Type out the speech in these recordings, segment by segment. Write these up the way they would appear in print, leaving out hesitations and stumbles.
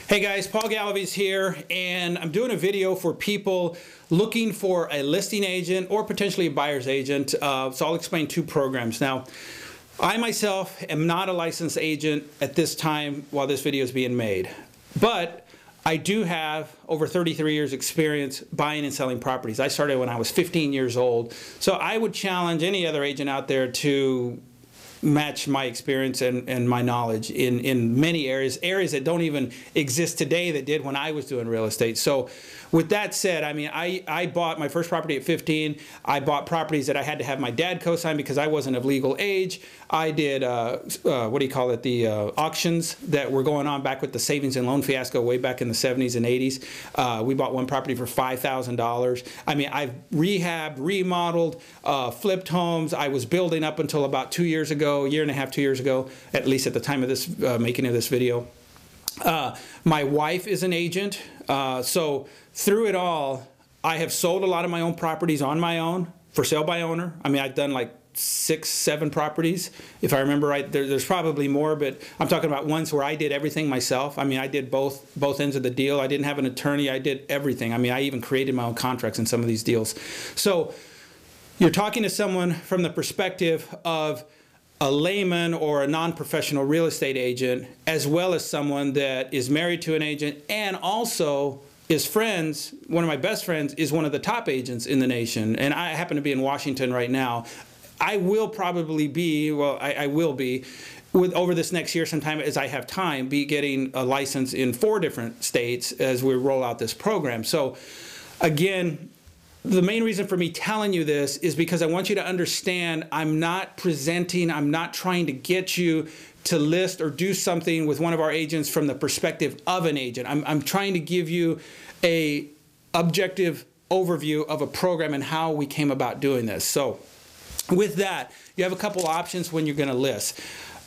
Hey guys, Paul Galaviz here, and I'm doing a video for people looking for a listing agent or potentially a buyer's agent. So I'll explain two programs. Now, I myself am not a licensed agent at this time while this video is being made, but I do have over 33 years experience buying and selling properties. I started when I was 15 years old. So I would challenge any other agent out there to match my experience and my knowledge in many areas that don't even exist today that did when I was doing real estate. So with that said, I mean, I bought my first property at 15. I bought properties that I had to have my dad co-sign because I wasn't of legal age. I did, what do you call it, the auctions that were going on back with the savings and loan fiasco way back in the 70s and 80s. We bought one property for $5,000. I mean, I've rehabbed, remodeled, flipped homes. I was building up until about 2 years ago, a year and a half, 2 years ago, at least at the time of this making of this video. My wife is an agent, so through it all, I have sold a lot of my own properties on my own for sale by owner. I mean, I've done like 6, 7 properties, if I remember right. There's probably more, but I'm talking about ones where I did everything myself. I mean, I did both ends of the deal. I didn't have an attorney. I did everything. I mean, I even created my own contracts in some of these deals. So you're talking to someone from the perspective of a layman or a non-professional real estate agent, as well as someone that is married to an agent and also is friends. One of my best friends is one of the top agents in the nation, and I happen to be in Washington right now. I will probably be, well, I will be, over this next year sometime as I have time, be getting a license in 4 different states as we roll out this program. So again, the main reason for me telling you this is because I want you to understand I'm not trying to get you to list or do something with one of our agents from the perspective of an agent. I'm trying to give you a objective overview of a program and how we came about doing this. So with that, you have a couple options when you're going to list.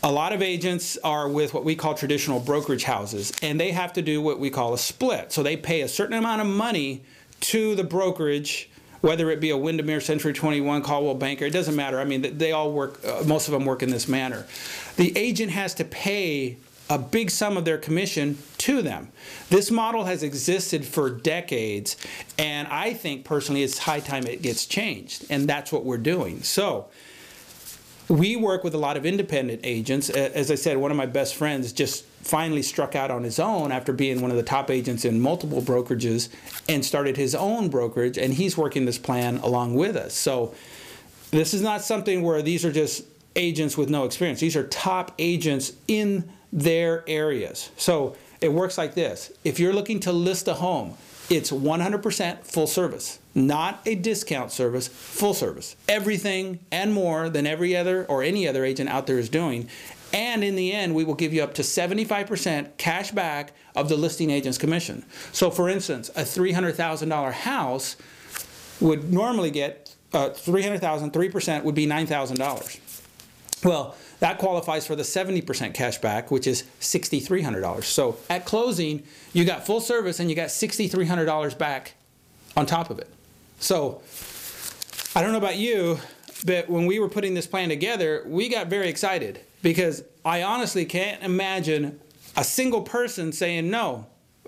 A lot of agents are with what we call traditional brokerage houses, and they have to do what we call a split. So they pay a certain amount of money to the brokerage, whether it be a Windermere, Century 21, Caldwell Banker, it doesn't matter. I mean, they all work, most of them work in this manner. The agent has to pay a big sum of their commission to them. This model has existed for decades, and I think personally it's high time it gets changed, and that's what we're doing. So we work with a lot of independent agents. As I said, one of my best friends just finally struck out on his own after being one of the top agents in multiple brokerages and started his own brokerage, and he's working this plan along with us. So this is not something where these are just agents with no experience. These are top agents in their areas. So it works like this. If you're looking to list a home, it's 100% full service, not a discount service, full service. Everything and more than every other or any other agent out there is doing. And in the end, we will give you up to 75% cash back of the listing agent's commission. So for instance, a $300,000 house would normally get $300,000, 3% would be $9,000. Well, that qualifies for the 70% cash back, which is $6,300. So at closing, you got full service and you got $6,300 back on top of it. So I don't know about you, but when we were putting this plan together, we got very excited because I honestly can't imagine a single person saying, no,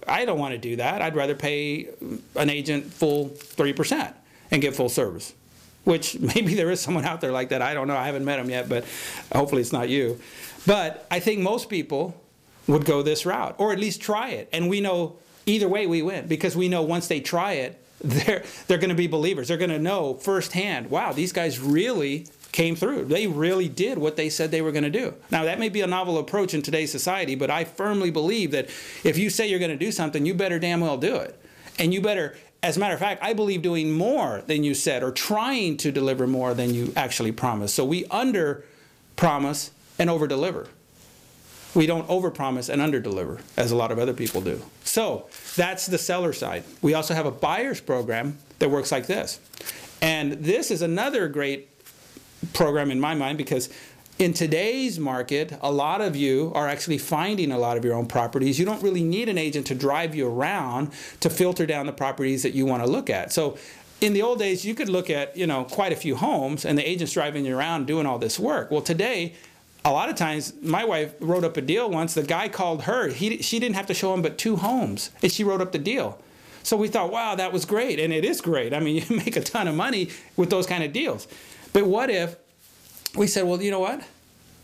I don't want to do that. I'd rather pay an agent full 3% and get full service. Which maybe there is someone out there like that. I don't know. I haven't met him yet, but hopefully it's not you. But I think most people would go this route, or at least try it. And we know either way we win, because we know once they try it, they're going to be believers. They're going to know firsthand, wow, these guys really came through. They really did what they said they were going to do. Now, that may be a novel approach in today's society, but I firmly believe that if you say you're going to do something, you better damn well do it. And you better, as a matter of fact, I believe doing more than you said or trying to deliver more than you actually promised. So we under-promise and over-deliver. We don't over-promise and under-deliver, as a lot of other people do. So that's the seller side. We also have a buyer's program that works like this. And this is another great program in my mind because in today's market, a lot of you are actually finding a lot of your own properties. You don't really need an agent to drive you around to filter down the properties that you want to look at. So in the old days, you could look at, quite a few homes and the agent's driving you around doing all this work. Well, today, a lot of times, my wife wrote up a deal once. The guy called her. She didn't have to show him but 2 homes, and she wrote up the deal. So we thought, wow, that was great. And it is great. I mean, you make a ton of money with those kind of deals. But what if we said, well, you know what?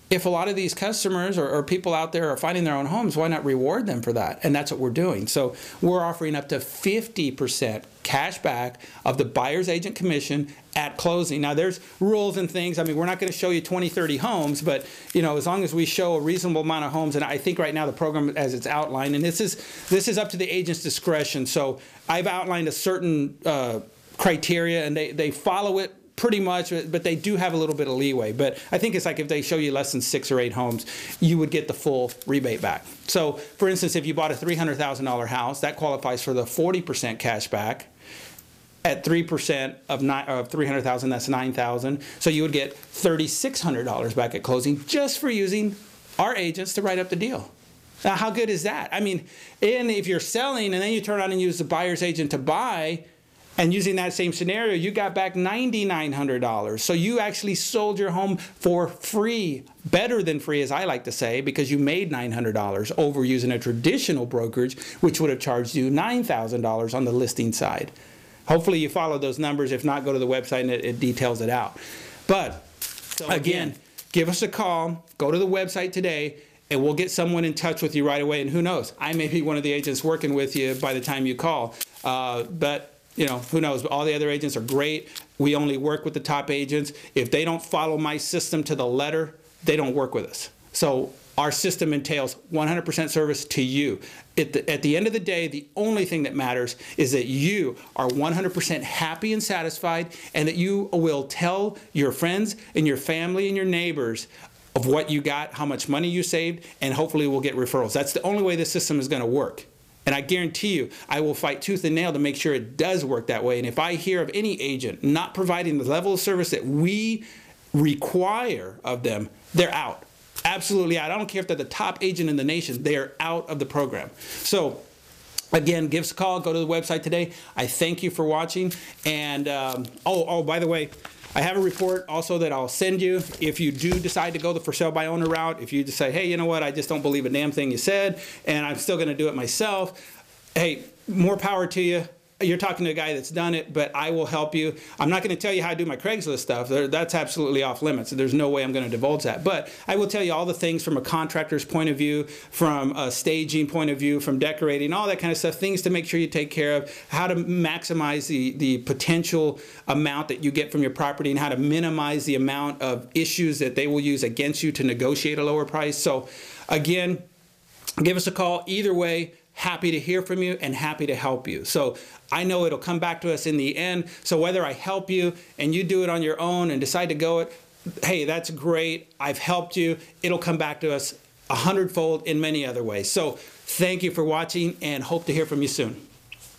If a lot of these customers or people out there are finding their own homes, why not reward them for that? And that's what we're doing. So we're offering up to 50% cash back of the buyer's agent commission at closing. Now, there's rules and things. I mean, we're not going to show you 20, 30 homes, but as long as we show a reasonable amount of homes, and I think right now the program as it's outlined, and this is up to the agent's discretion. So I've outlined a certain criteria, and they follow it pretty much, but they do have a little bit of leeway. But I think it's like if they show you less than 6 or 8 homes, you would get the full rebate back. So, for instance, if you bought a $300,000 house, that qualifies for the 40% cash back. At 3% of $300,000, that's $9,000. So you would get $3,600 back at closing just for using our agents to write up the deal. Now, how good is that? I mean, and if you're selling and then you turn around and use the buyer's agent to buy, and using that same scenario, you got back $9,900. So you actually sold your home for free, better than free, as I like to say, because you made $900 over using a traditional brokerage, which would have charged you $9,000 on the listing side. Hopefully you follow those numbers. If not, go to the website and it details it out. But again, give us a call. Go to the website today, and we'll get someone in touch with you right away. And who knows? I may be one of the agents working with you by the time you call. But who knows? All the other agents are great. We only work with the top agents. If they don't follow my system to the letter, they don't work with us. So our system entails 100% service to you. At the end of the day, the only thing that matters is that you are 100% happy and satisfied, and that you will tell your friends and your family and your neighbors of what you got, how much money you saved, and hopefully we'll get referrals. That's the only way this system is going to work. And I guarantee you, I will fight tooth and nail to make sure it does work that way. And if I hear of any agent not providing the level of service that we require of them, they're out. Absolutely out. I don't care if they're the top agent in the nation. They are out of the program. So, again, give us a call. Go to the website today. I thank you for watching. And, by the way, I have a report also that I'll send you if you do decide to go the for sale by owner route. If you just say, hey, you know what, I just don't believe a damn thing you said, and I'm still going to do it myself. Hey, more power to you. You're talking to a guy that's done it, but I will help you. I'm not going to tell you how to do my Craigslist stuff. That's absolutely off limits. There's no way I'm going to divulge that. But I will tell you all the things from a contractor's point of view, from a staging point of view, from decorating, all that kind of stuff, things to make sure you take care of, how to maximize the potential amount that you get from your property, and how to minimize the amount of issues that they will use against you to negotiate a lower price. So again, give us a call. Either way, happy to hear from you and happy to help you. So I know it'll come back to us in the end. So whether I help you and you do it on your own and decide to go it, hey, that's great. I've helped you. It'll come back to us 100-fold in many other ways. So thank you for watching, and hope to hear from you soon.